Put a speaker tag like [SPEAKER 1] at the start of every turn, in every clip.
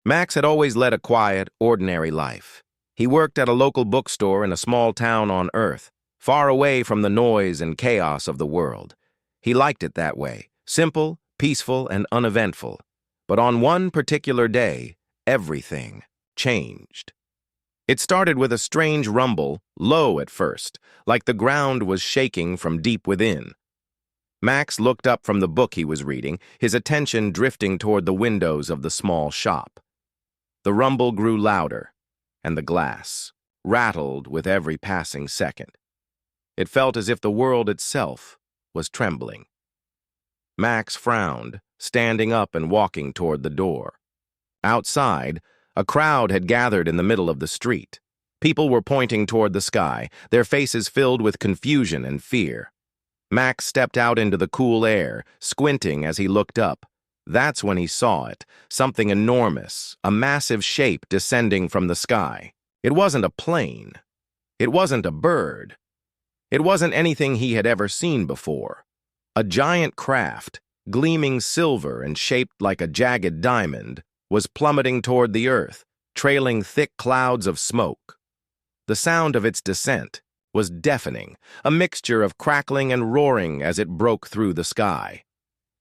[SPEAKER 1] Max had always led a quiet, ordinary life. He worked at a local bookstore in a small town on Earth, far away from the noise and chaos of the world. He liked it that way, simple, peaceful, and uneventful. But on one particular day, everything changed. It started with a strange rumble, low at first, like the ground was shaking from deep within. Max looked up from the book he was reading, his attention drifting toward the windows of the small shop. The rumble grew louder, and the glass rattled with every passing second. It felt as if the world itself was trembling. Max frowned, standing up and walking toward the door. Outside, a crowd had gathered in the middle of the street. People were pointing toward the sky, their faces filled with confusion and fear. Max stepped out into the cool air, squinting as he looked up. That's when he saw it, something enormous, a massive shape descending from the sky. It wasn't a plane. It wasn't a bird. It wasn't anything he had ever seen before. A giant craft, gleaming silver and shaped like a jagged diamond, was plummeting toward the earth, trailing thick clouds of smoke. The sound of its descent was deafening, a mixture of crackling and roaring as it broke through the sky.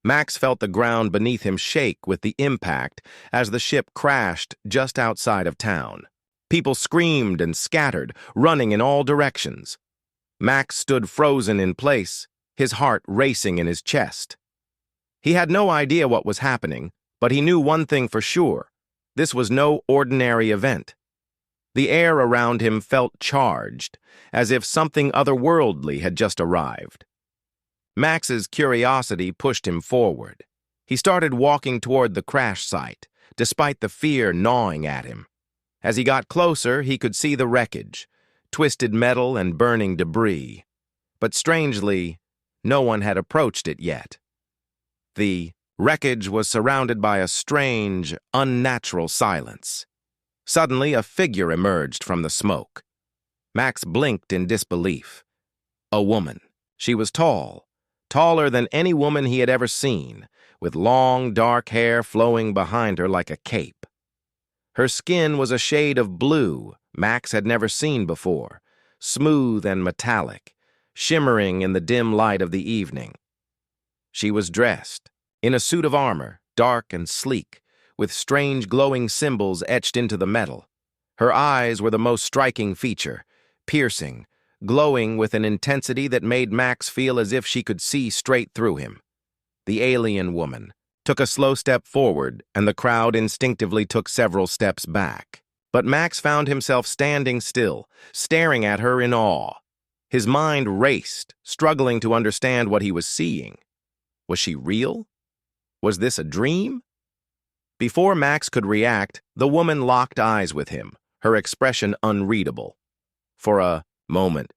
[SPEAKER 1] Max felt the ground beneath him shake with the impact as the ship crashed just outside of town. People screamed and scattered, running in all directions. Max stood frozen in place, his heart racing in his chest. He had no idea what was happening, but he knew one thing for sure. This was no ordinary event. The air around him felt charged, as if something otherworldly had just arrived. Max's curiosity pushed him forward. He started walking toward the crash site, despite the fear gnawing at him. As he got closer, he could see the wreckage, twisted metal and burning debris. But strangely, no one had approached it yet. The wreckage was surrounded by a strange, unnatural silence. Suddenly, a figure emerged from the smoke. Max blinked in disbelief. A woman. She was tall, taller than any woman he had ever seen, with long, dark hair flowing behind her like a cape. Her skin was a shade of blue Max had never seen before, smooth and metallic, shimmering in the dim light of the evening. She was dressed in a suit of armor, dark and sleek, with strange glowing symbols etched into the metal. Her eyes were the most striking feature, piercing, glowing with an intensity that made Max feel as if she could see straight through him. The alien woman took a slow step forward, and the crowd instinctively took several steps back. But Max found himself standing still, staring at her in awe. His mind raced, struggling to understand what he was seeing. Was she real? Was this a dream? Before Max could react, the woman locked eyes with him, her expression unreadable. For a moment,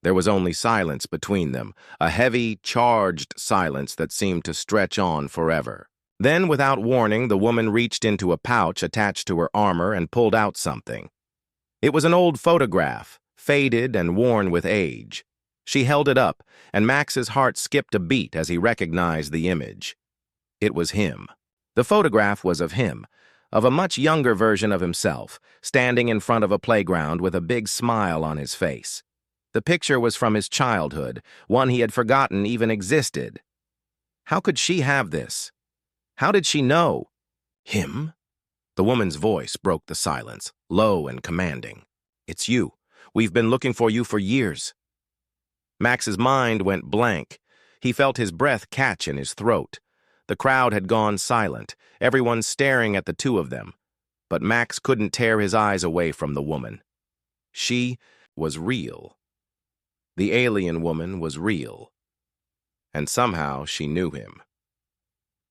[SPEAKER 1] there was only silence between them, a heavy, charged silence that seemed to stretch on forever. Then, without warning, the woman reached into a pouch attached to her armor and pulled out something. It was an old photograph, faded and worn with age. She held it up, and Max's heart skipped a beat as he recognized the image. It was him. The photograph was of him, of a much younger version of himself, standing in front of a playground with a big smile on his face. The picture was from his childhood, one he had forgotten even existed. How could she have this? How did she know? Him? The woman's voice broke the silence, low and commanding. It's you. We've been looking for you for years. Max's mind went blank. He felt his breath catch in his throat. The crowd had gone silent, everyone staring at the two of them. But Max couldn't tear his eyes away from the woman. She was real. The alien woman was real. And somehow she knew him.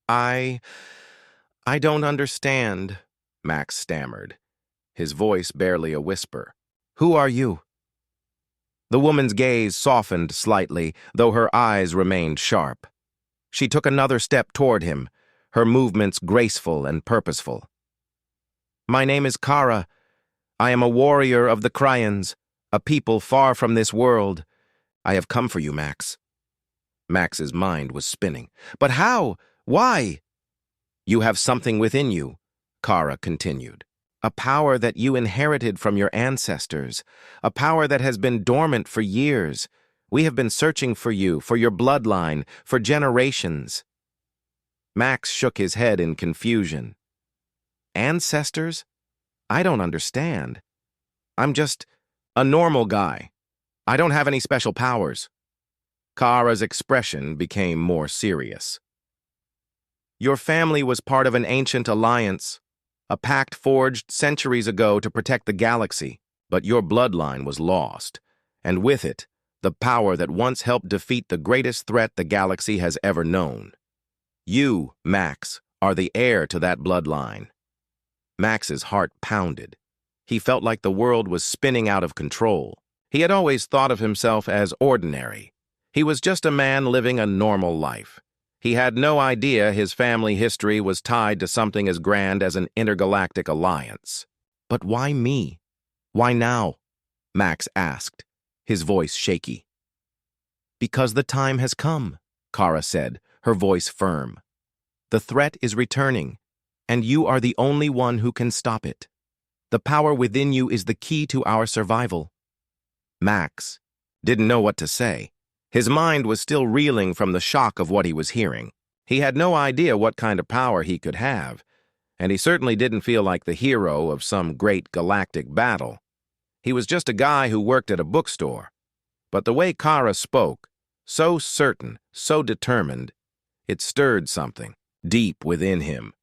[SPEAKER 1] I don't understand, Max stammered, his voice barely a whisper. Who are you? The woman's gaze softened slightly, though her eyes remained sharp. She took another step toward him, her movements graceful and purposeful. My name is Kara. I am a warrior of the Cryans, a people far from this world. I have come for you, Max. Max's mind was spinning. But how? Why? You have something within you, Kara continued. A power that you inherited from your ancestors. A power that has been dormant for years. We have been searching for you, for your bloodline, for generations. Max shook his head in confusion. Ancestors? I don't understand. I'm just a normal guy. I don't have any special powers. Kara's expression became more serious. Your family was part of an ancient alliance, a pact forged centuries ago to protect the galaxy, but your bloodline was lost, and with it, the power that once helped defeat the greatest threat the galaxy has ever known. You, Max, are the heir to that bloodline. Max's heart pounded. He felt like the world was spinning out of control. He had always thought of himself as ordinary. He was just a man living a normal life. He had no idea his family history was tied to something as grand as an intergalactic alliance. But why me? Why now? Max asked, his voice shaky. Because the time has come, Kara said, her voice firm. The threat is returning, and you are the only one who can stop it. The power within you is the key to our survival. Max didn't know what to say. His mind was still reeling from the shock of what he was hearing. He had no idea what kind of power he could have, and he certainly didn't feel like the hero of some great galactic battle. He was just a guy who worked at a bookstore. But the way Kara spoke, so certain, so determined, it stirred something deep within him.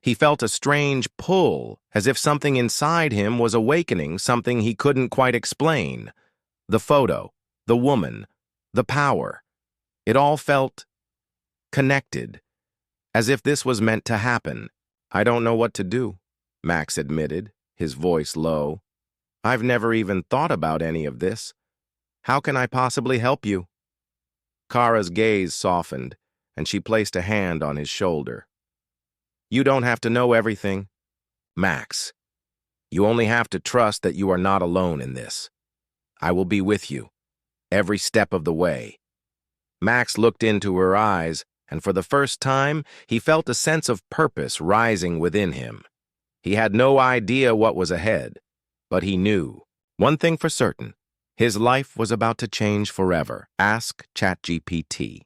[SPEAKER 1] He felt a strange pull, as if something inside him was awakening something he couldn't quite explain. The photo, the woman, the power. It all felt connected, as if this was meant to happen. I don't know what to do, Max admitted, his voice low. I've never even thought about any of this. How can I possibly help you? Kara's gaze softened, and she placed a hand on his shoulder. You don't have to know everything, Max. You only have to trust that you are not alone in this. I will be with you, every step of the way. Max looked into her eyes, and for the first time, he felt a sense of purpose rising within him. He had no idea what was ahead, but he knew, one thing for certain, his life was about to change forever. Ask ChatGPT.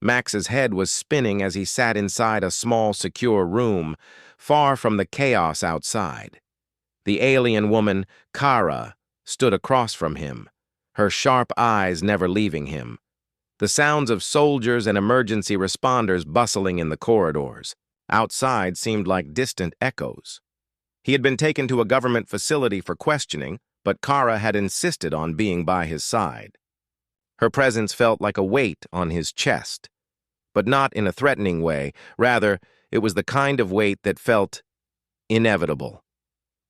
[SPEAKER 1] Max's head was spinning as he sat inside a small, secure room, far from the chaos outside. The alien woman, Kara, stood across from him, her sharp eyes never leaving him. The sounds of soldiers and emergency responders bustling in the corridors. Outside seemed like distant echoes. He had been taken to a government facility for questioning, but Kara had insisted on being by his side. Her presence felt like a weight on his chest, but not in a threatening way. Rather, it was the kind of weight that felt inevitable,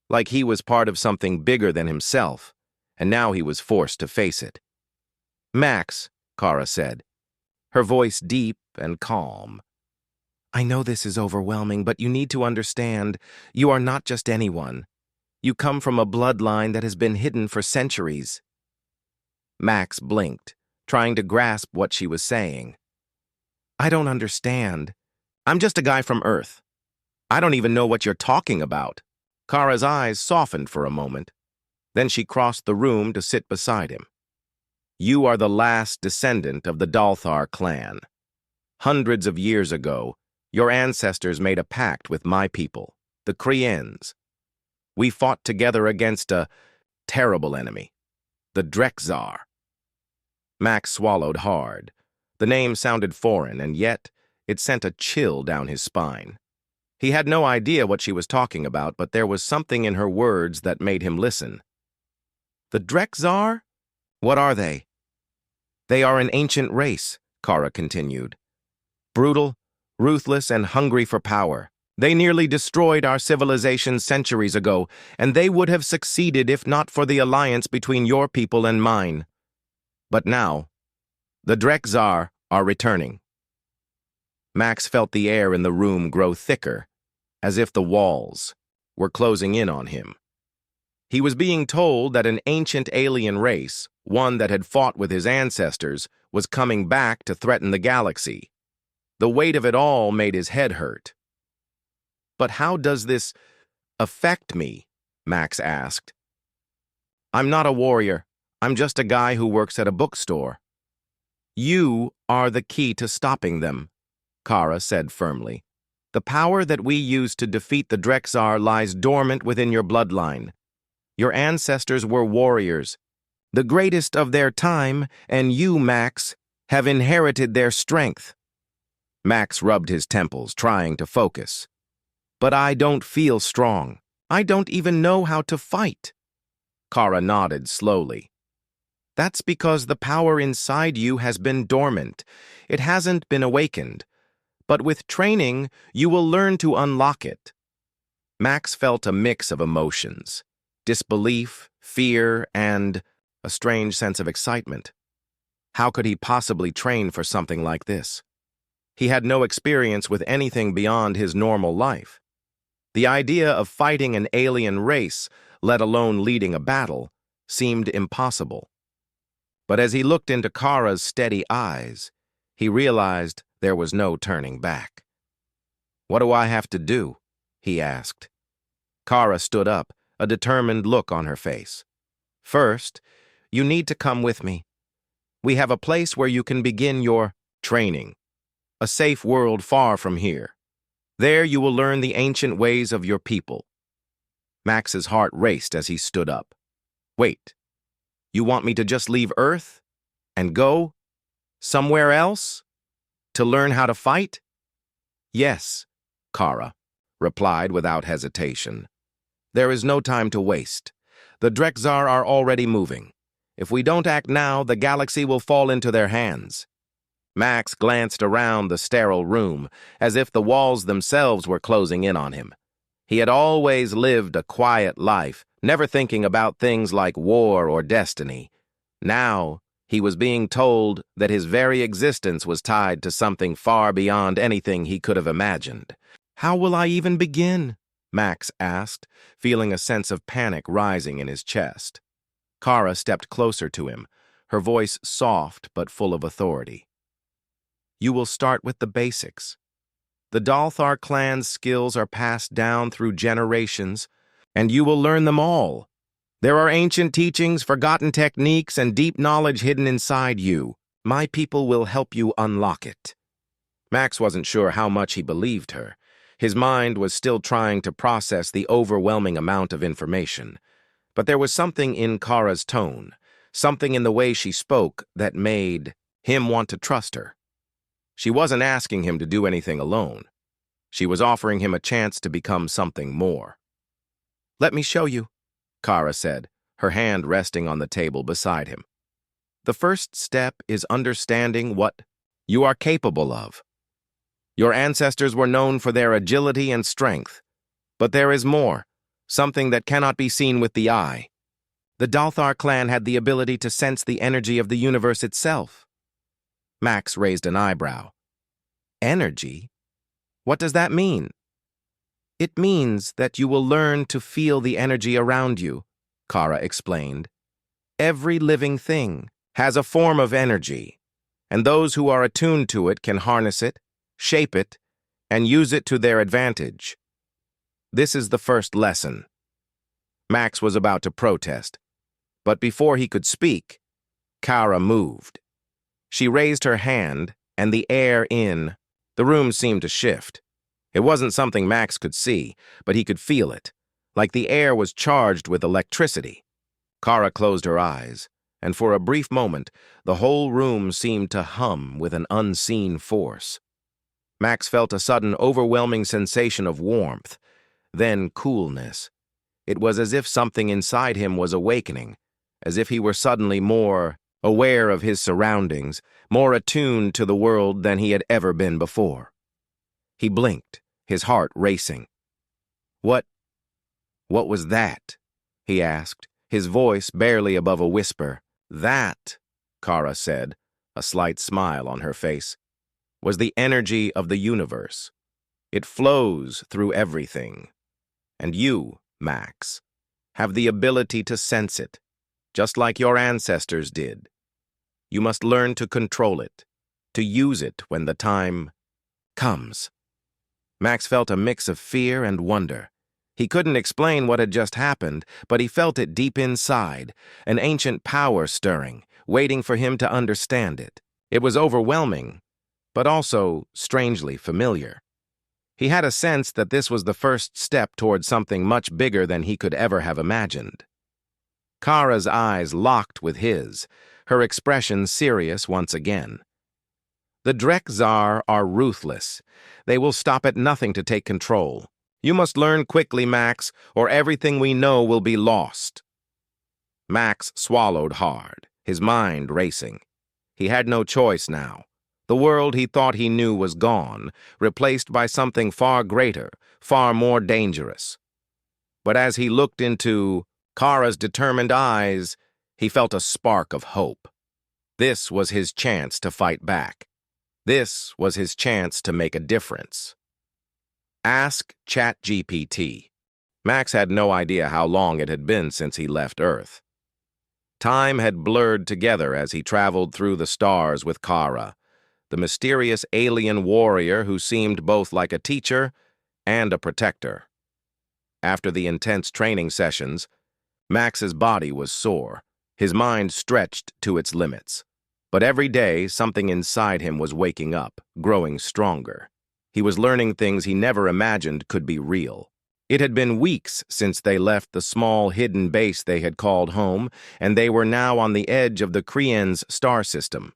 [SPEAKER 1] like he was part of something bigger than himself, and now he was forced to face it. Max, Kara said, her voice deep and calm. I know this is overwhelming, but you need to understand, you are not just anyone. You come from a bloodline that has been hidden for centuries. Max blinked, trying to grasp what she was saying. I don't understand. I'm just a guy from Earth. I don't even know what you're talking about. Kara's eyes softened for a moment. Then she crossed the room to sit beside him. You are the last descendant of the Dalthar clan. Hundreds of years ago, your ancestors made a pact with my people, the Kriens. We fought together against a terrible enemy, the Drexar. Max swallowed hard. The name sounded foreign, and yet it sent a chill down his spine. He had no idea what she was talking about, but there was something in her words that made him listen. The Drexar? What are they? They are an ancient race, Kara continued. Brutal, ruthless, and hungry for power. They nearly destroyed our civilization centuries ago, and they would have succeeded if not for the alliance between your people and mine. But now, the Drexar are returning. Max felt the air in the room grow thicker, as if the walls were closing in on him. He was being told that an ancient alien race, one that had fought with his ancestors, was coming back to threaten the galaxy. The weight of it all made his head hurt. But how does this affect me? Max asked. I'm not a warrior. I'm just a guy who works at a bookstore. You are the key to stopping them, Kara said firmly. The power that we use to defeat the Drexar lies dormant within your bloodline. Your ancestors were warriors, the greatest of their time, and you, Max, have inherited their strength. Max rubbed his temples, trying to focus. But I don't feel strong. I don't even know how to fight. Kara nodded slowly. That's because the power inside you has been dormant. It hasn't been awakened. But with training, you will learn to unlock it. Max felt a mix of emotions: disbelief, fear, and a strange sense of excitement. How could he possibly train for something like this? He had no experience with anything beyond his normal life. The idea of fighting an alien race, let alone leading a battle, seemed impossible. But as he looked into Kara's steady eyes, he realized there was no turning back. What do I have to do? He asked. Kara stood up, a determined look on her face. First, you need to come with me. We have a place where you can begin your training, a safe world far from here. There you will learn the ancient ways of your people. Max's heart raced as he stood up. Wait, you want me to just leave Earth and go somewhere else to learn how to fight? Yes, Kara replied without hesitation. There is no time to waste. The Drexar are already moving. If we don't act now, the galaxy will fall into their hands. Max glanced around the sterile room, as if the walls themselves were closing in on him. He had always lived a quiet life, never thinking about things like war or destiny. Now, he was being told that his very existence was tied to something far beyond anything he could have imagined. How will I even begin? Max asked, feeling a sense of panic rising in his chest. Kara stepped closer to him, her voice soft but full of authority. You will start with the basics. The Dalthar clan's skills are passed down through generations, and you will learn them all. There are ancient teachings, forgotten techniques, and deep knowledge hidden inside you. My people will help you unlock it. Max wasn't sure how much he believed her. His mind was still trying to process the overwhelming amount of information. But there was something in Kara's tone, something in the way she spoke that made him want to trust her. She wasn't asking him to do anything alone. She was offering him a chance to become something more. Let me show you, Kara said, her hand resting on the table beside him. The first step is understanding what you are capable of. Your ancestors were known for their agility and strength, but there is more, something that cannot be seen with the eye. The Dalthar clan had the ability to sense the energy of the universe itself. Max raised an eyebrow. Energy? What does that mean? It means that you will learn to feel the energy around you, Kara explained. Every living thing has a form of energy, and those who are attuned to it can harness it, shape it, and use it to their advantage. This is the first lesson. Max was about to protest, but before he could speak, Kara moved. She raised her hand, and the air in the room seemed to shift. It wasn't something Max could see, but he could feel it, like the air was charged with electricity. Kara closed her eyes, and for a brief moment, the whole room seemed to hum with an unseen force. Max felt a sudden, overwhelming sensation of warmth, then coolness. It was as if something inside him was awakening, as if he were suddenly more aware of his surroundings, more attuned to the world than he had ever been before. He blinked, his heart racing. What was that? He asked, his voice barely above a whisper. That, Kara said, a slight smile on her face, was the energy of the universe. It flows through everything. And you, Max, have the ability to sense it, just like your ancestors did. You must learn to control it, to use it when the time comes. Max felt a mix of fear and wonder. He couldn't explain what had just happened, but he felt it deep inside, an ancient power stirring, waiting for him to understand it. It was overwhelming, but also strangely familiar. He had a sense that this was the first step toward something much bigger than he could ever have imagined. Kara's eyes locked with his, her expression serious once again. The Drek-Zar are ruthless. They will stop at nothing to take control. You must learn quickly, Max, or everything we know will be lost. Max swallowed hard, his mind racing. He had no choice now. The world he thought he knew was gone, replaced by something far greater, far more dangerous. But as he looked into Kara's determined eyes, he felt a spark of hope. This was his chance to fight back. This was his chance to make a difference. Ask ChatGPT. Max had no idea how long it had been since he left Earth. Time had blurred together as he traveled through the stars with Kara, the mysterious alien warrior who seemed both like a teacher and a protector. After the intense training sessions, Max's body was sore, his mind stretched to its limits. But every day, something inside him was waking up, growing stronger. He was learning things he never imagined could be real. It had been weeks since they left the small hidden base they had called home, and they were now on the edge of the Krien's star system.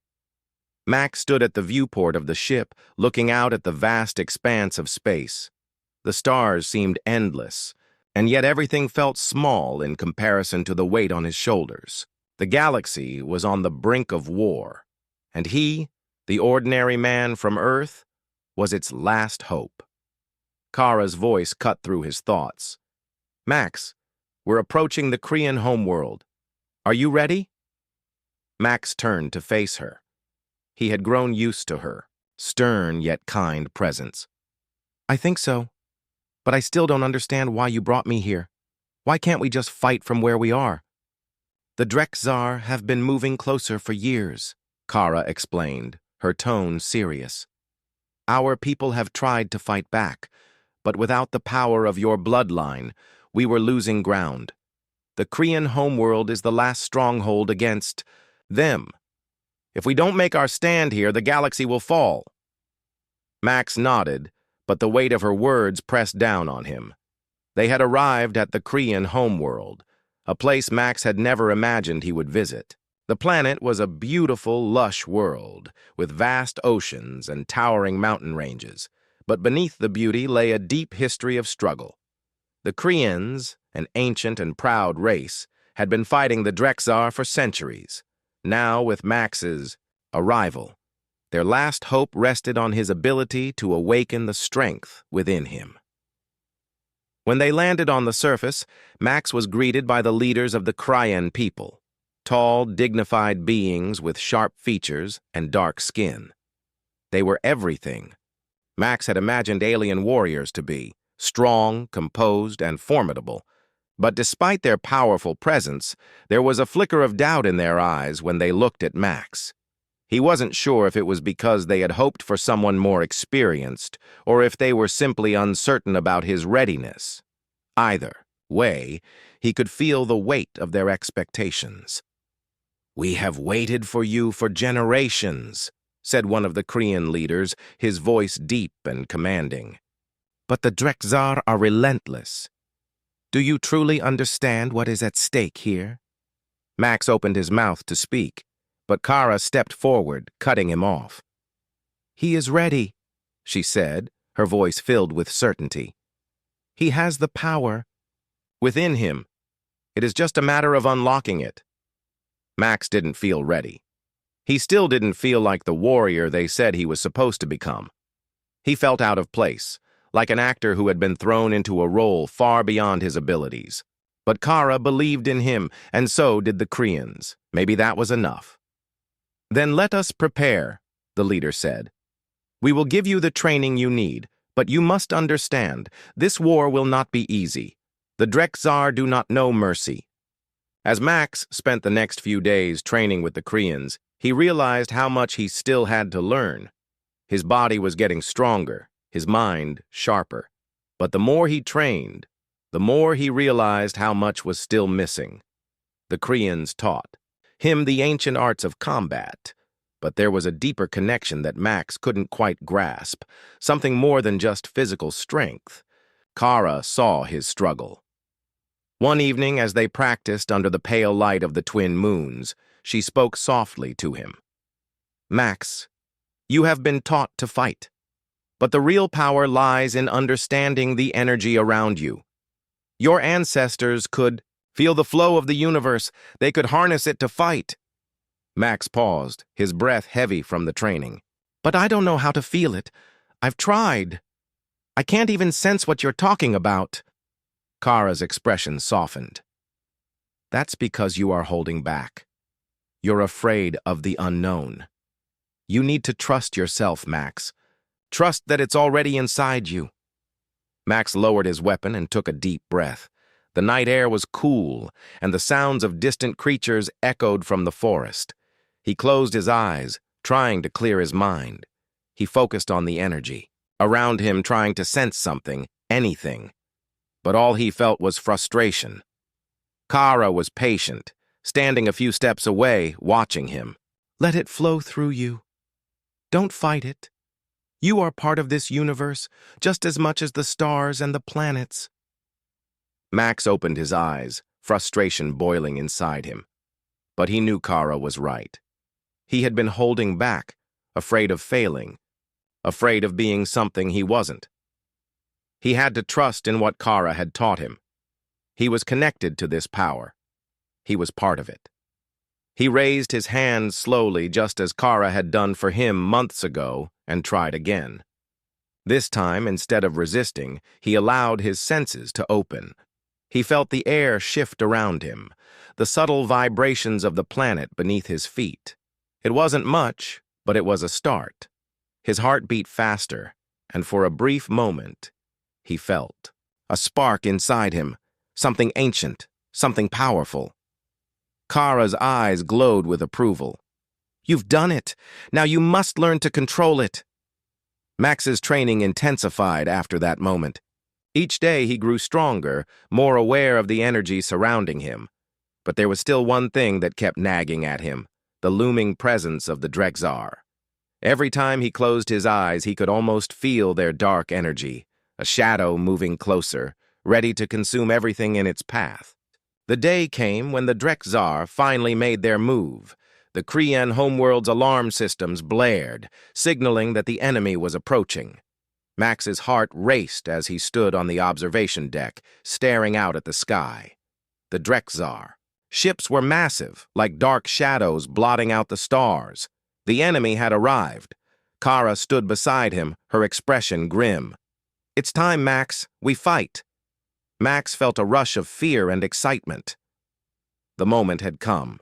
[SPEAKER 1] Max stood at the viewport of the ship, looking out at the vast expanse of space. The stars seemed endless, and yet everything felt small in comparison to the weight on his shoulders. The galaxy was on the brink of war, and he, the ordinary man from Earth, was its last hope. Kara's voice cut through his thoughts. Max, we're approaching the Krien homeworld. Are you ready? Max turned to face her. He had grown used to her, stern yet kind presence. I think so, but I still don't understand why you brought me here. Why can't we just fight from where we are? The Drek-Zar have been moving closer for years, Kara explained, her tone serious. Our people have tried to fight back, but without the power of your bloodline, we were losing ground. The Krien homeworld is the last stronghold against them. If we don't make our stand here, the galaxy will fall. Max nodded, but the weight of her words pressed down on him. They had arrived at the Krien homeworld, a place Max had never imagined he would visit. The planet was a beautiful, lush world, with vast oceans and towering mountain ranges, but beneath the beauty lay a deep history of struggle. The Kriens, an ancient and proud race, had been fighting the Drek-Zar for centuries. Now, with Max's arrival, their last hope rested on his ability to awaken the strength within him. When they landed on the surface, Max was greeted by the leaders of the Krien people, tall, dignified beings with sharp features and dark skin. They were everything Max had imagined alien warriors to be, strong, composed, and formidable. But despite their powerful presence, there was a flicker of doubt in their eyes when they looked at Max. He wasn't sure if it was because they had hoped for someone more experienced, or if they were simply uncertain about his readiness. Either way, he could feel the weight of their expectations. "We have waited for you for generations," said one of the Krien leaders, his voice deep and commanding. "But the Drek-Zar are relentless. Do you truly understand what is at stake here?" Max opened his mouth to speak, but Kara stepped forward, cutting him off. "He is ready," she said, her voice filled with certainty. "He has the power within him. It is just a matter of unlocking it." Max didn't feel ready. He still didn't feel like the warrior they said he was supposed to become. He felt out of place, like an actor who had been thrown into a role far beyond his abilities. But Kara believed in him, and so did the Kriens. Maybe that was enough. "Then let us prepare," the leader said. "We will give you the training you need, but you must understand, this war will not be easy. The Drek-Zar do not know mercy." As Max spent the next few days training with the Kriens, he realized how much he still had to learn. His body was getting stronger, his mind sharper. But the more he trained, the more he realized how much was still missing. The Koreans taught him the ancient arts of combat, but there was a deeper connection that Max couldn't quite grasp, something more than just physical strength. Kara saw his struggle. One evening, as they practiced under the pale light of the twin moons, she spoke softly to him. "Max, you have been taught to fight, but the real power lies in understanding the energy around you. Your ancestors could feel the flow of the universe. They could harness it to fight." Max paused, his breath heavy from the training. "But I don't know how to feel it. I've tried. I can't even sense what you're talking about." Kara's expression softened. "That's because you are holding back. You're afraid of the unknown. You need to trust yourself, Max. Trust that it's already inside you." Max lowered his weapon and took a deep breath. The night air was cool, and the sounds of distant creatures echoed from the forest. He closed his eyes, trying to clear his mind. He focused on the energy around him, trying to sense something, anything. But all he felt was frustration. Kara was patient, standing a few steps away, watching him. "Let it flow through you. Don't fight it. You are part of this universe, just as much as the stars and the planets." Max opened his eyes, frustration boiling inside him. But he knew Kara was right. He had been holding back, afraid of failing, afraid of being something he wasn't. He had to trust in what Kara had taught him. He was connected to this power. He was part of it. He raised his hands slowly, just as Kara had done for him months ago, and tried again. This time, instead of resisting, he allowed his senses to open. He felt the air shift around him, the subtle vibrations of the planet beneath his feet. It wasn't much, but it was a start. His heart beat faster, and for a brief moment, he felt a spark inside him, something ancient, something powerful. Kara's eyes glowed with approval. "You've done it. Now you must learn to control it." Max's training intensified after that moment. Each day he grew stronger, more aware of the energy surrounding him. But there was still one thing that kept nagging at him, the looming presence of the Drexar. Every time he closed his eyes, he could almost feel their dark energy, a shadow moving closer, ready to consume everything in its path. The day came when the Drexar finally made their move. The Korean homeworld's alarm systems blared, signaling that the enemy was approaching. Max's heart raced as he stood on the observation deck, staring out at the sky. The Drexar. Ships were massive, like dark shadows blotting out the stars. The enemy had arrived. Kara stood beside him, her expression grim. "It's time, Max. We fight." Max felt a rush of fear and excitement. The moment had come.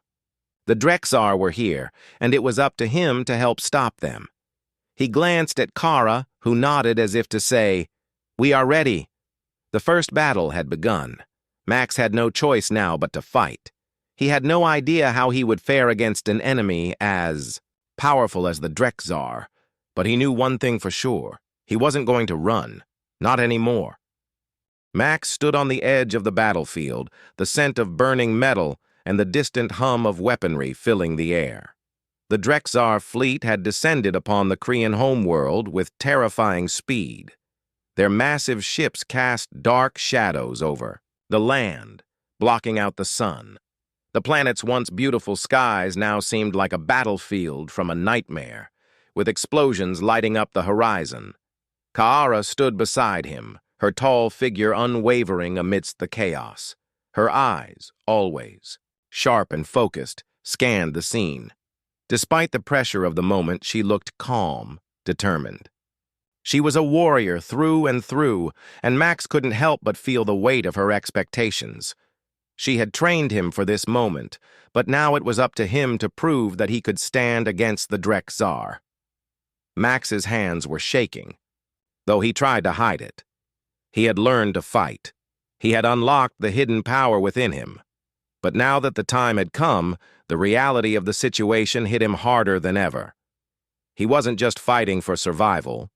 [SPEAKER 1] The Drexar were here, and it was up to him to help stop them. He glanced at Kara, who nodded as if to say, "We are ready." The first battle had begun. Max had no choice now but to fight. He had no idea how he would fare against an enemy as powerful as the Drexar, but he knew one thing for sure. He wasn't going to run. Not anymore. Max stood on the edge of the battlefield, the scent of burning metal and the distant hum of weaponry filling the air. The Drexar fleet had descended upon the Korean homeworld with terrifying speed. Their massive ships cast dark shadows over the land, blocking out the sun. The planet's once beautiful skies now seemed like a battlefield from a nightmare, with explosions lighting up the horizon. Kara stood beside him, her tall figure unwavering amidst the chaos. Her eyes, always sharp and focused, scanned the scene. Despite the pressure of the moment, she looked calm, determined. She was a warrior through and through, and Max couldn't help but feel the weight of her expectations. She had trained him for this moment, but now it was up to him to prove that he could stand against the Drexar. Max's hands were shaking, though he tried to hide it. He had learned to fight. He had unlocked the hidden power within him. But now that the time had come, the reality of the situation hit him harder than ever. He wasn't just fighting for survival.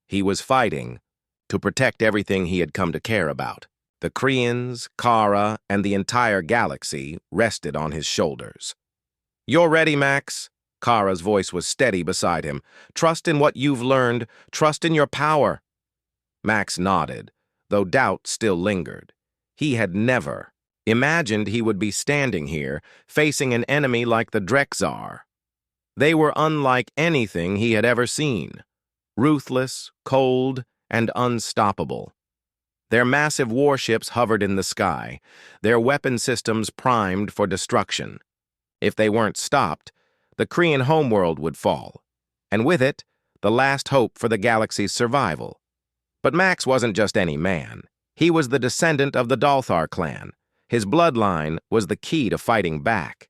[SPEAKER 1] He was fighting to protect everything he had come to care about. The Krians, Kara, and the entire galaxy rested on his shoulders. "You're ready, Max." Kara's voice was steady beside him. "Trust in what you've learned. Trust in your power." Max nodded, though doubt still lingered. He had never imagined he would be standing here, facing an enemy like the Drexar. They were unlike anything he had ever seen. Ruthless, cold, and unstoppable. Their massive warships hovered in the sky, their weapon systems primed for destruction. If they weren't stopped, the Krian homeworld would fall, and with it, the last hope for the galaxy's survival. But Max wasn't just any man. He was the descendant of the Dalthar clan. His bloodline was the key to fighting back.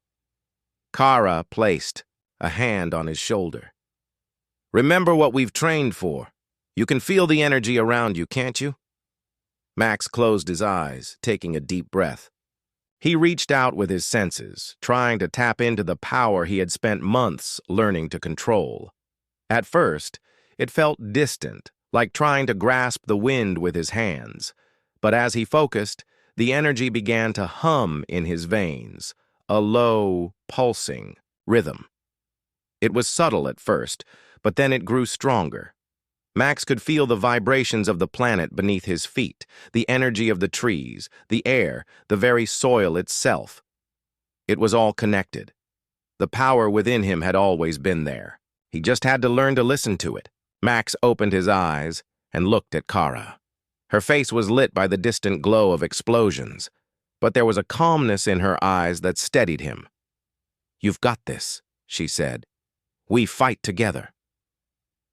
[SPEAKER 1] Kara placed a hand on his shoulder. "Remember what we've trained for. You can feel the energy around you, can't you?" Max closed his eyes, taking a deep breath. He reached out with his senses, trying to tap into the power he had spent months learning to control. At first, it felt distant, like trying to grasp the wind with his hands. But as he focused, the energy began to hum in his veins, a low, pulsing rhythm. It was subtle at first, but then it grew stronger. Max could feel the vibrations of the planet beneath his feet, the energy of the trees, the air, the very soil itself. It was all connected. The power within him had always been there. He just had to learn to listen to it. Max opened his eyes and looked at Kara. Her face was lit by the distant glow of explosions, but there was a calmness in her eyes that steadied him. "You've got this," she said. "We fight together."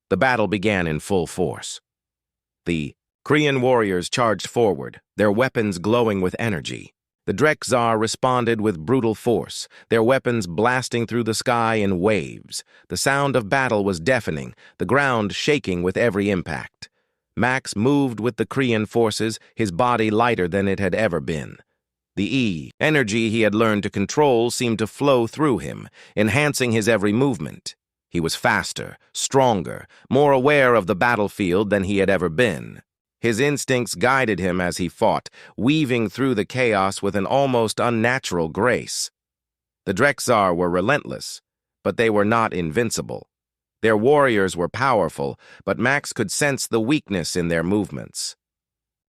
[SPEAKER 1] The battle began in full force. The Krian warriors charged forward, their weapons glowing with energy. The Drexar responded with brutal force, their weapons blasting through the sky in waves. The sound of battle was deafening, the ground shaking with every impact. Max moved with the Krian forces, his body lighter than it had ever been. The energy he had learned to control seemed to flow through him, enhancing his every movement. He was faster, stronger, more aware of the battlefield than he had ever been. His instincts guided him as he fought, weaving through the chaos with an almost unnatural grace. The Drexar were relentless, but they were not invincible. Their warriors were powerful, but Max could sense the weakness in their movements.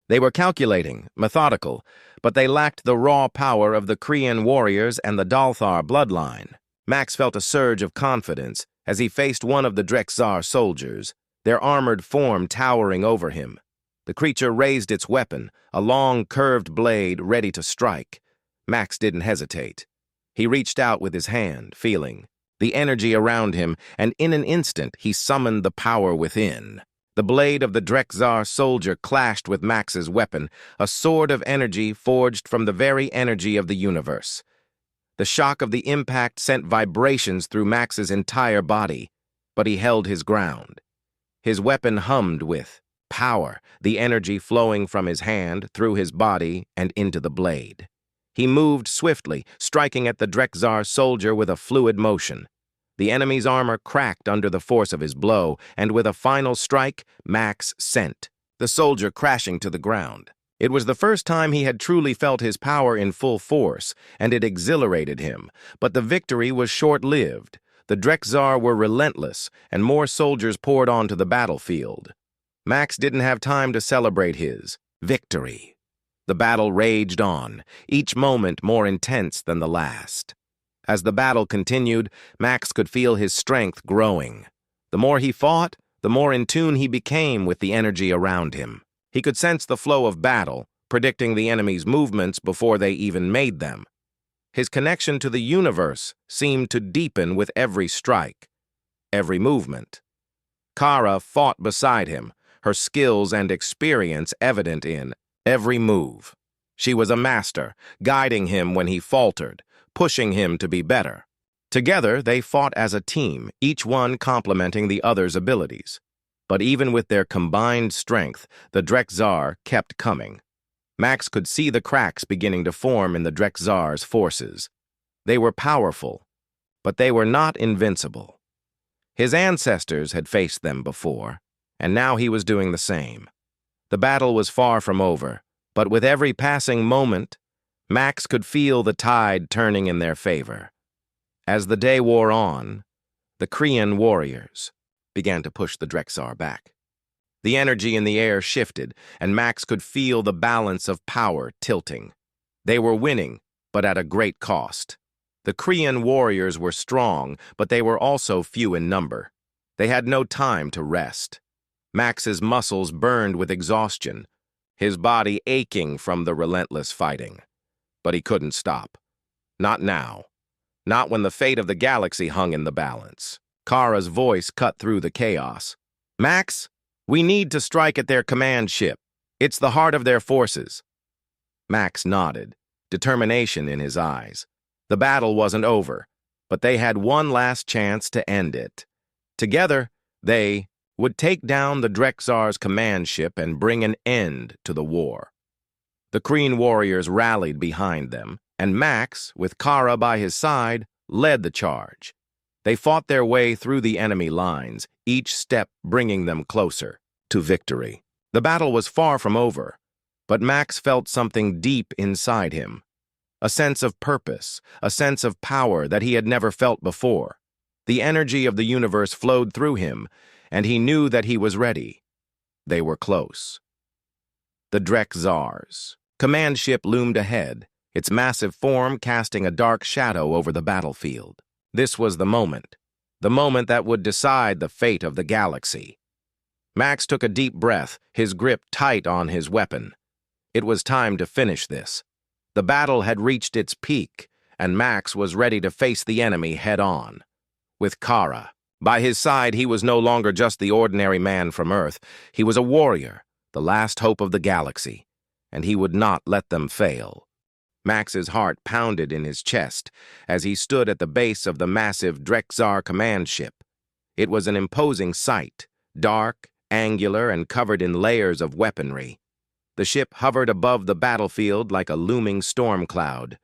[SPEAKER 1] They were calculating, methodical, but they lacked the raw power of the Krian warriors and the Dalthar bloodline. Max felt a surge of confidence as he faced one of the Drexar soldiers, their armored form towering over him. The creature raised its weapon, a long, curved blade ready to strike. Max didn't hesitate. He reached out with his hand, feeling the energy around him, and in an instant he summoned the power within. The blade of the Drexar soldier clashed with Max's weapon, a sword of energy forged from the very energy of the universe. The shock of the impact sent vibrations through Max's entire body, but he held his ground. His weapon hummed with power, the energy flowing from his hand through his body and into the blade. He moved swiftly, striking at the Drexar soldier with a fluid motion. The enemy's armor cracked under the force of his blow, and with a final strike, Max sent the soldier crashing to the ground. It was the first time he had truly felt his power in full force, and it exhilarated him. But the victory was short-lived. The Drexar were relentless, and more soldiers poured onto the battlefield. Max didn't have time to celebrate his victory. The battle raged on, each moment more intense than the last. As the battle continued, Max could feel his strength growing. The more he fought, the more in tune he became with the energy around him. He could sense the flow of battle, predicting the enemy's movements before they even made them. His connection to the universe seemed to deepen with every strike, every movement. Kara fought beside him, her skills and experience evident in every move. She was a master, guiding him when he faltered, pushing him to be better. Together, they fought as a team, each one complementing the other's abilities. But even with their combined strength, the Drexar kept coming. Max could see the cracks beginning to form in the Drexar's forces. They were powerful, but they were not invincible. His ancestors had faced them before, and now he was doing the same. The battle was far from over, but with every passing moment, Max could feel the tide turning in their favor. As the day wore on, the Kree warriors began to push the Drexar back. The energy in the air shifted, and Max could feel the balance of power tilting. They were winning, but at a great cost. The Kree warriors were strong, but they were also few in number. They had no time to rest. Max's muscles burned with exhaustion, his body aching from the relentless fighting. But he couldn't stop. Not now. Not when the fate of the galaxy hung in the balance. Kara's voice cut through the chaos. "Max, we need to strike at their command ship. It's the heart of their forces." Max nodded, determination in his eyes. The battle wasn't over, but they had one last chance to end it. Together, they would take down the Drexar's command ship and bring an end to the war. The Kree warriors rallied behind them, and Max, with Kara by his side, led the charge. They fought their way through the enemy lines, each step bringing them closer to victory. The battle was far from over, but Max felt something deep inside him. A sense of purpose, a sense of power that he had never felt before. The energy of the universe flowed through him, and he knew that he was ready. They were close. The Drexar's command ship loomed ahead, its massive form casting a dark shadow over the battlefield. This was the moment that would decide the fate of the galaxy. Max took a deep breath, his grip tight on his weapon. It was time to finish this. The battle had reached its peak, and Max was ready to face the enemy head-on. With Kara by his side, he was no longer just the ordinary man from Earth. He was a warrior, the last hope of the galaxy, and he would not let them fail. Max's heart pounded in his chest as he stood at the base of the massive Drexar command ship. It was an imposing sight, dark, angular, and covered in layers of weaponry. The ship hovered above the battlefield like a looming storm cloud,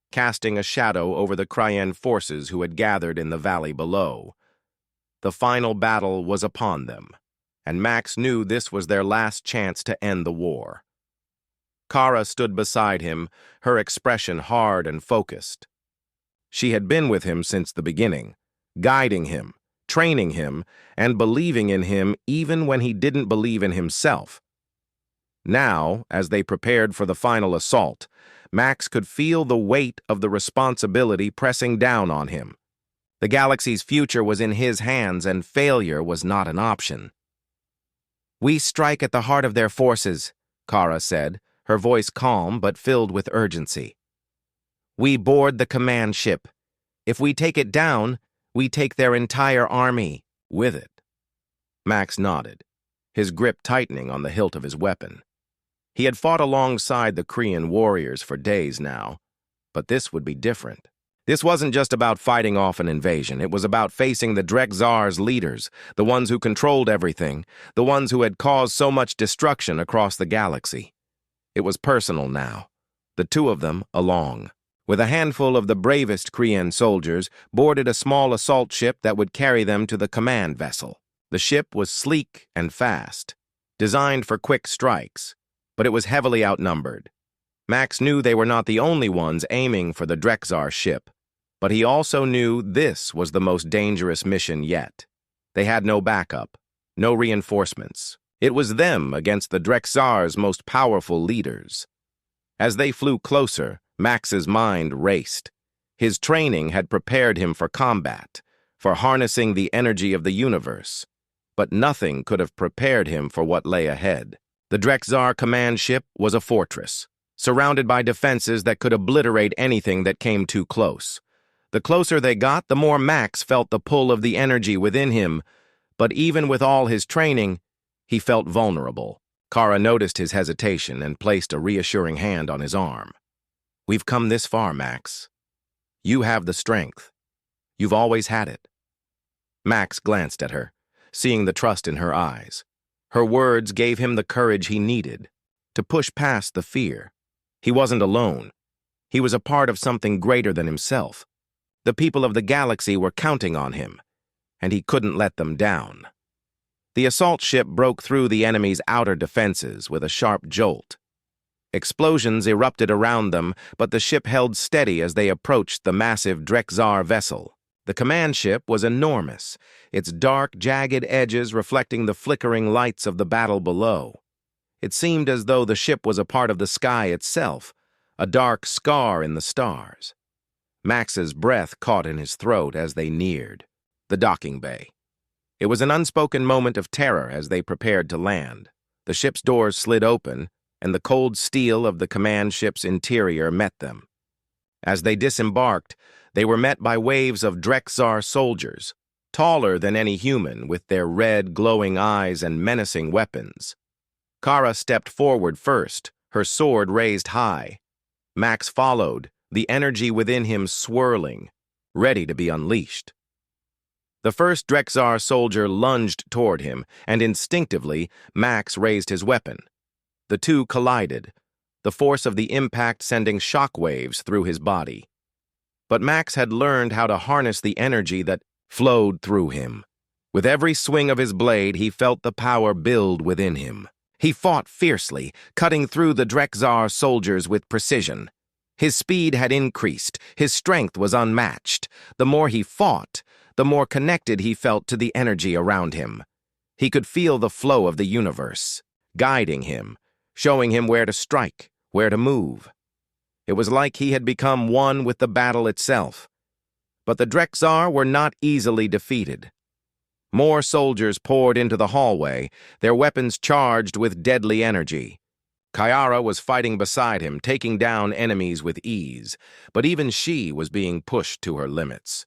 [SPEAKER 1] casting a shadow over the Kree forces who had gathered in the valley below. The final battle was upon them, and Max knew this was their last chance to end the war. Kara stood beside him, her expression hard and focused. She had been with him since the beginning, guiding him, training him, and believing in him even when he didn't believe in himself. Now, as they prepared for the final assault, Max could feel the weight of the responsibility pressing down on him. The galaxy's future was in his hands, and failure was not an option. "We strike at the heart of their forces," Kara said, her voice calm but filled with urgency. "We board the command ship. If we take it down, we take their entire army with it." Max nodded, his grip tightening on the hilt of his weapon. He had fought alongside the Kree warriors for days now, but this would be different. This wasn't just about fighting off an invasion. It was about facing the Drexar's leaders, the ones who controlled everything, the ones who had caused so much destruction across the galaxy. It was personal now, the two of them along. With a handful of the bravest Kree soldiers, boarded a small assault ship that would carry them to the command vessel. The ship was sleek and fast, designed for quick strikes, but it was heavily outnumbered. Max knew they were not the only ones aiming for the Drexar ship, but he also knew this was the most dangerous mission yet. They had no backup, no reinforcements. It was them against the Drexar's most powerful leaders. As they flew closer, Max's mind raced. His training had prepared him for combat, for harnessing the energy of the universe, but nothing could have prepared him for what lay ahead. The Drexar command ship was a fortress, surrounded by defenses that could obliterate anything that came too close. The closer they got, the more Max felt the pull of the energy within him, but even with all his training, he felt vulnerable. Kara noticed his hesitation and placed a reassuring hand on his arm. "We've come this far, Max. You have the strength. You've always had it." Max glanced at her, seeing the trust in her eyes. Her words gave him the courage he needed to push past the fear. He wasn't alone. He was a part of something greater than himself. The people of the galaxy were counting on him, and he couldn't let them down. The assault ship broke through the enemy's outer defenses with a sharp jolt. Explosions erupted around them, but the ship held steady as they approached the massive Drexar vessel. The command ship was enormous, its dark, jagged edges reflecting the flickering lights of the battle below. It seemed as though the ship was a part of the sky itself, a dark scar in the stars. Max's breath caught in his throat as they neared the docking bay. It was an unspoken moment of terror as they prepared to land. The ship's doors slid open, and the cold steel of the command ship's interior met them. As they disembarked, they were met by waves of Drexar soldiers, taller than any human, with their red, glowing eyes and menacing weapons. Kara stepped forward first, her sword raised high. Max followed, the energy within him swirling, ready to be unleashed. The first Drexar soldier lunged toward him, and instinctively, Max raised his weapon. The two collided, the force of the impact sending shockwaves through his body. But Max had learned how to harness the energy that flowed through him. With every swing of his blade, he felt the power build within him. He fought fiercely, cutting through the Drexar soldiers with precision. His speed had increased, his strength was unmatched. The more he fought, the more connected he felt to the energy around him. He could feel the flow of the universe, guiding him, showing him where to strike, where to move. It was like he had become one with the battle itself. But the Drexar were not easily defeated. More soldiers poured into the hallway, their weapons charged with deadly energy. Kyara was fighting beside him, taking down enemies with ease, but even she was being pushed to her limits.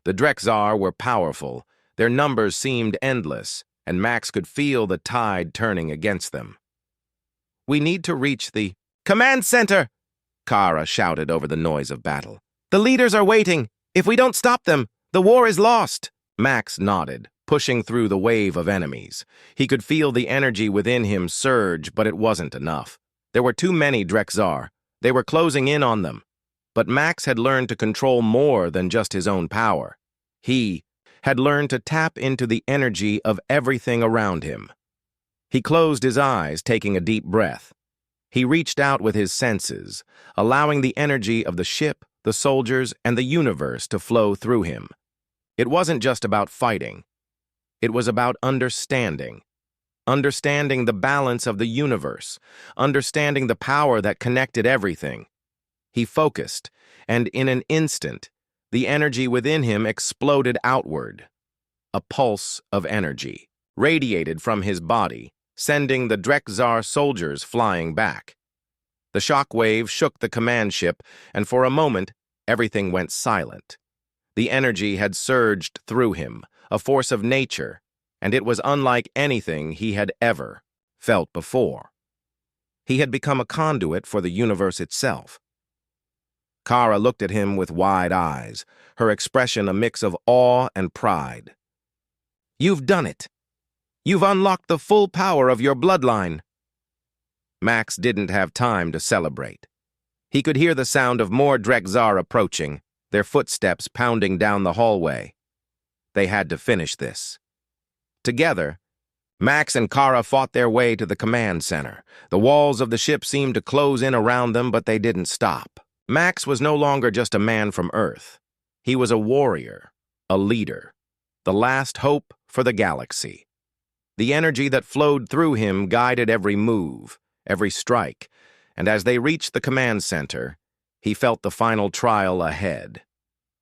[SPEAKER 1] The Drexar were powerful, their numbers seemed endless, and Max could feel the tide turning against them. "We need to reach the command center!" Kara shouted over the noise of battle. "The leaders are waiting. If we don't stop them, the war is lost." Max nodded, pushing through the wave of enemies. He could feel the energy within him surge, but it wasn't enough. There were too many Drexar. They were closing in on them. But Max had learned to control more than just his own power. He had learned to tap into the energy of everything around him. He closed his eyes, taking a deep breath. He reached out with his senses, allowing the energy of the ship, the soldiers, and the universe to flow through him. It wasn't just about fighting. It was about understanding. Understanding the balance of the universe, understanding the power that connected everything. He focused, and in an instant, the energy within him exploded outward. A pulse of energy radiated from his body, sending the Drexar soldiers flying back. The shockwave shook the command ship, and for a moment, everything went silent. The energy had surged through him, a force of nature, and it was unlike anything he had ever felt before. He had become a conduit for the universe itself. Kara looked at him with wide eyes, her expression a mix of awe and pride. "You've done it. You've unlocked the full power of your bloodline." Max didn't have time to celebrate. He could hear the sound of more Drexar approaching, their footsteps pounding down the hallway. They had to finish this. Together, Max and Kara fought their way to the command center. The walls of the ship seemed to close in around them, but they didn't stop. Max was no longer just a man from Earth. He was a warrior, a leader, the last hope for the galaxy. The energy that flowed through him guided every move, every strike, and as they reached the command center, he felt the final trial ahead.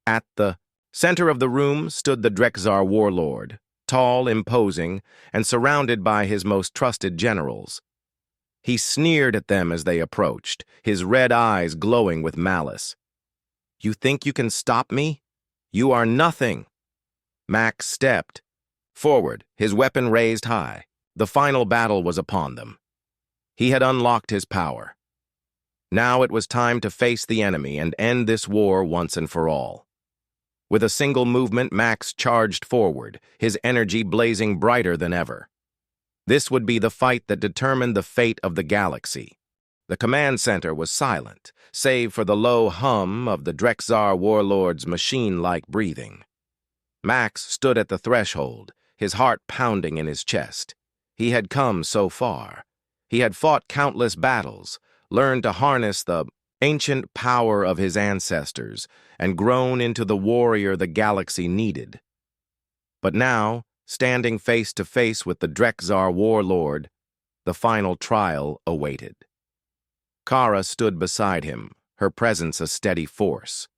[SPEAKER 1] At the center of the room stood the Drexar warlord, tall, imposing, and surrounded by his most trusted generals. He sneered at them as they approached, his red eyes glowing with malice. "You think you can stop me? You are nothing." Max stepped forward, his weapon raised high. The final battle was upon them. He had unlocked his power. Now it was time to face the enemy and end this war once and for all. With a single movement, Max charged forward, his energy blazing brighter than ever. This would be the fight that determined the fate of the galaxy. The command center was silent, save for the low hum of the Drexar warlord's machine-like breathing. Max stood at the threshold, his heart pounding in his chest. He had come so far. He had fought countless battles, learned to harness the ancient power of his ancestors, and grown into the warrior the galaxy needed. But now, standing face to face with the Drexar warlord, the final trial awaited. Kara stood beside him, her presence a steady force.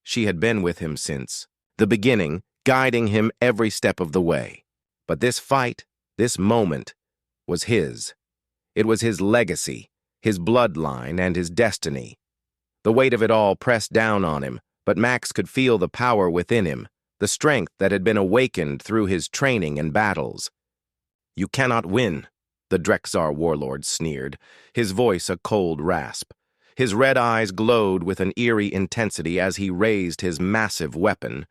[SPEAKER 1] She had been with him since the beginning, guiding him every step of the way. But this fight, this moment, was his. It was his legacy, his bloodline, and his destiny. The weight of it all pressed down on him, but Max could feel the power within him, the strength that had been awakened through his training and battles. "You cannot win," the Drexar warlord sneered, his voice a cold rasp. His red eyes glowed with an eerie intensity as he raised his massive weapon,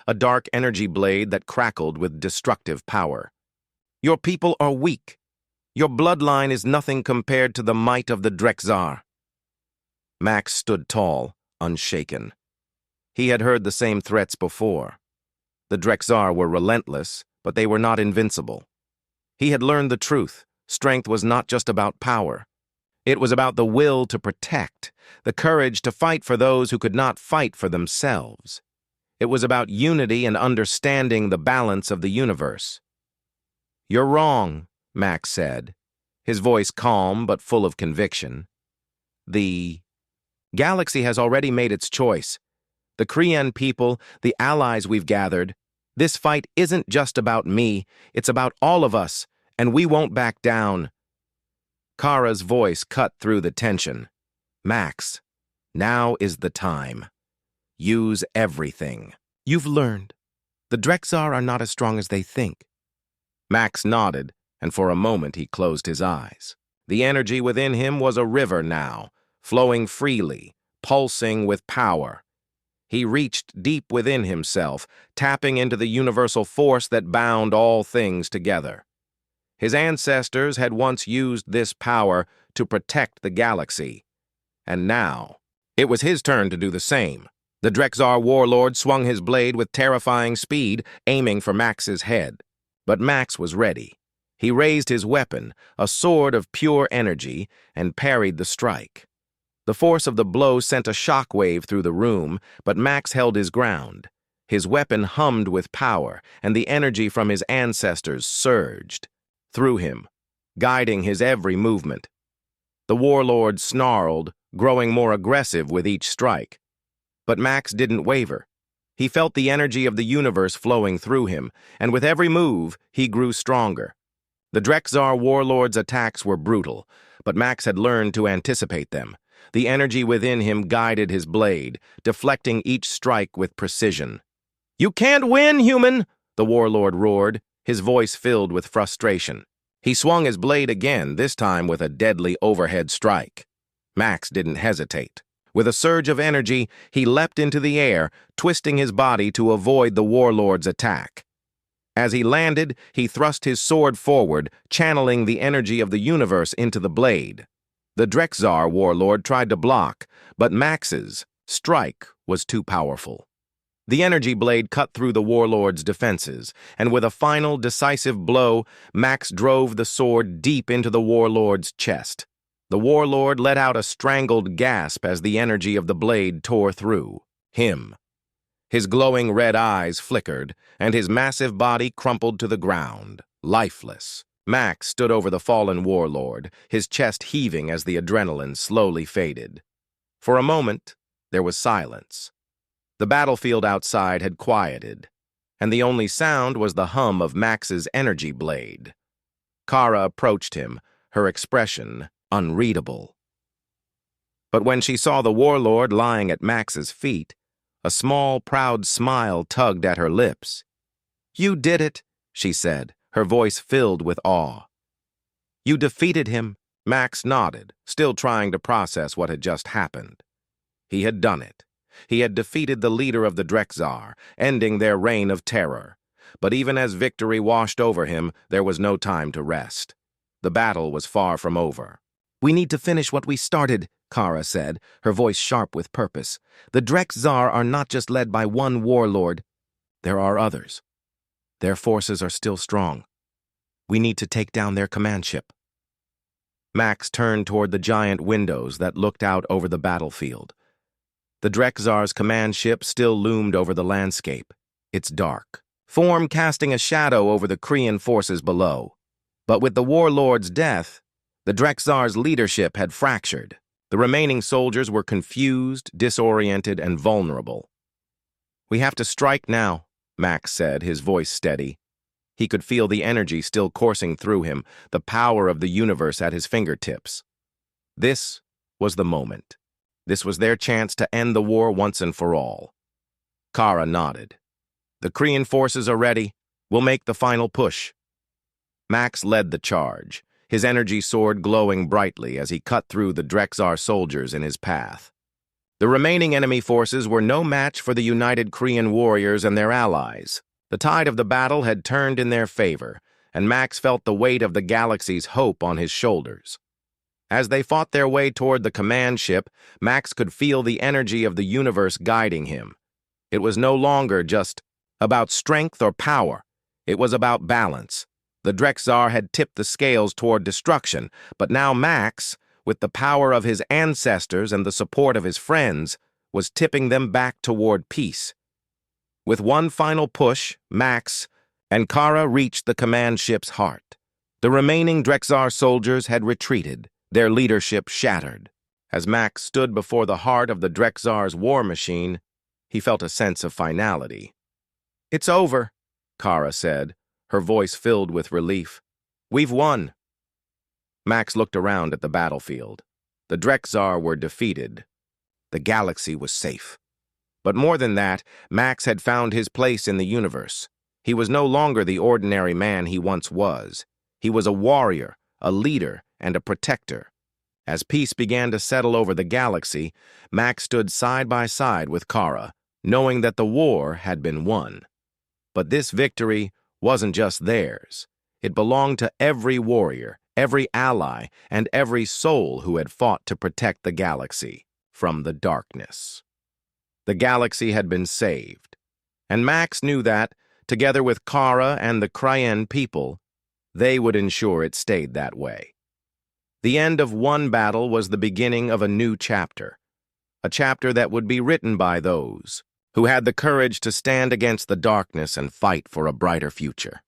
[SPEAKER 1] a dark energy blade that crackled with destructive power. "Your people are weak. Your bloodline is nothing compared to the might of the Drexar." Max stood tall, unshaken. He had heard the same threats before. The Drexar were relentless, but they were not invincible. He had learned the truth. Strength was not just about power. It was about the will to protect, the courage to fight for those who could not fight for themselves. It was about unity and understanding the balance of the universe. "You're wrong," Max said, his voice calm but full of conviction. "The galaxy has already made its choice. The Krien people, the allies we've gathered. This fight isn't just about me, it's about all of us, and we won't back down." Kara's voice cut through the tension. "Max, now is the time. Use everything. You've learned. The Drexar are not as strong as they think." Max nodded, and for a moment he closed his eyes. The energy within him was a river now, flowing freely, pulsing with power. He reached deep within himself, tapping into the universal force that bound all things together. His ancestors had once used this power to protect the galaxy, and now it was his turn to do the same. The Drexar warlord swung his blade with terrifying speed, aiming for Max's head. But Max was ready. He raised his weapon, a sword of pure energy, and parried the strike. The force of the blow sent a shockwave through the room, but Max held his ground. His weapon hummed with power, and the energy from his ancestors surged through him, guiding his every movement. The warlord snarled, growing more aggressive with each strike. But Max didn't waver. He felt the energy of the universe flowing through him, and with every move, he grew stronger. The Drexar warlord's attacks were brutal, but Max had learned to anticipate them. The energy within him guided his blade, deflecting each strike with precision. "You can't win, human!" the warlord roared, his voice filled with frustration. He swung his blade again, this time with a deadly overhead strike. Max didn't hesitate. With a surge of energy, he leapt into the air, twisting his body to avoid the warlord's attack. As he landed, he thrust his sword forward, channeling the energy of the universe into the blade. The Drexar warlord tried to block, but Max's strike was too powerful. The energy blade cut through the warlord's defenses, and with a final, decisive blow, Max drove the sword deep into the warlord's chest. The warlord let out a strangled gasp as the energy of the blade tore through him. His glowing red eyes flickered, and his massive body crumpled to the ground, lifeless. Max stood over the fallen warlord, his chest heaving as the adrenaline slowly faded. For a moment, there was silence. The battlefield outside had quieted, and the only sound was the hum of Max's energy blade. Kara approached him, her expression unreadable. But when she saw the warlord lying at Max's feet, a small, proud smile tugged at her lips. "You did it," she said, her voice filled with awe. "You defeated him." Max nodded, still trying to process what had just happened. He had done it. He had defeated the leader of the Drexar, ending their reign of terror. But even as victory washed over him, there was no time to rest. The battle was far from over. "We need to finish what we started," Kara said, her voice sharp with purpose. "The Drexar are not just led by one warlord. There are others." Their forces are still strong. We need to take down their command ship. Max turned toward the giant windows that looked out over the battlefield. The Drexar's command ship still loomed over the landscape, its dark form casting a shadow over the Kree forces below. But with the warlord's death, the Drexar's leadership had fractured. The remaining soldiers were confused, disoriented, and vulnerable. "We have to strike now," Max said, his voice steady. He could feel the energy still coursing through him, the power of the universe at his fingertips. This was the moment. This was their chance to end the war once and for all. Kara nodded. "The Kree forces are ready. We'll make the final push." Max led the charge, his energy sword glowing brightly as he cut through the Drexar soldiers in his path. The remaining enemy forces were no match for the united Kree warriors and their allies. The tide of the battle had turned in their favor, and Max felt the weight of the galaxy's hope on his shoulders. As they fought their way toward the command ship, Max could feel the energy of the universe guiding him. It was no longer just about strength or power. It was about balance. The Drexar had tipped the scales toward destruction, but now Max, with the power of his ancestors and the support of his friends, was tipping them back toward peace. With one final push, Max and Kara reached the command ship's heart. The remaining Drexar soldiers had retreated, their leadership shattered. As Max stood before the heart of the Drexar's war machine, he felt a sense of finality. "It's over," Kara said, her voice filled with relief. "We've won." Max looked around at the battlefield. The Drexar were defeated. The galaxy was safe. But more than that, Max had found his place in the universe. He was no longer the ordinary man he once was. He was a warrior, a leader, and a protector. As peace began to settle over the galaxy, Max stood side by side with Kara, knowing that the war had been won. But this victory wasn't just theirs. It belonged to every warrior, every ally, and every soul who had fought to protect the galaxy from the darkness. The galaxy had been saved, and Max knew that, together with Kara and the Kree people, they would ensure it stayed that way. The end of one battle was the beginning of a new chapter, a chapter that would be written by those who had the courage to stand against the darkness and fight for a brighter future.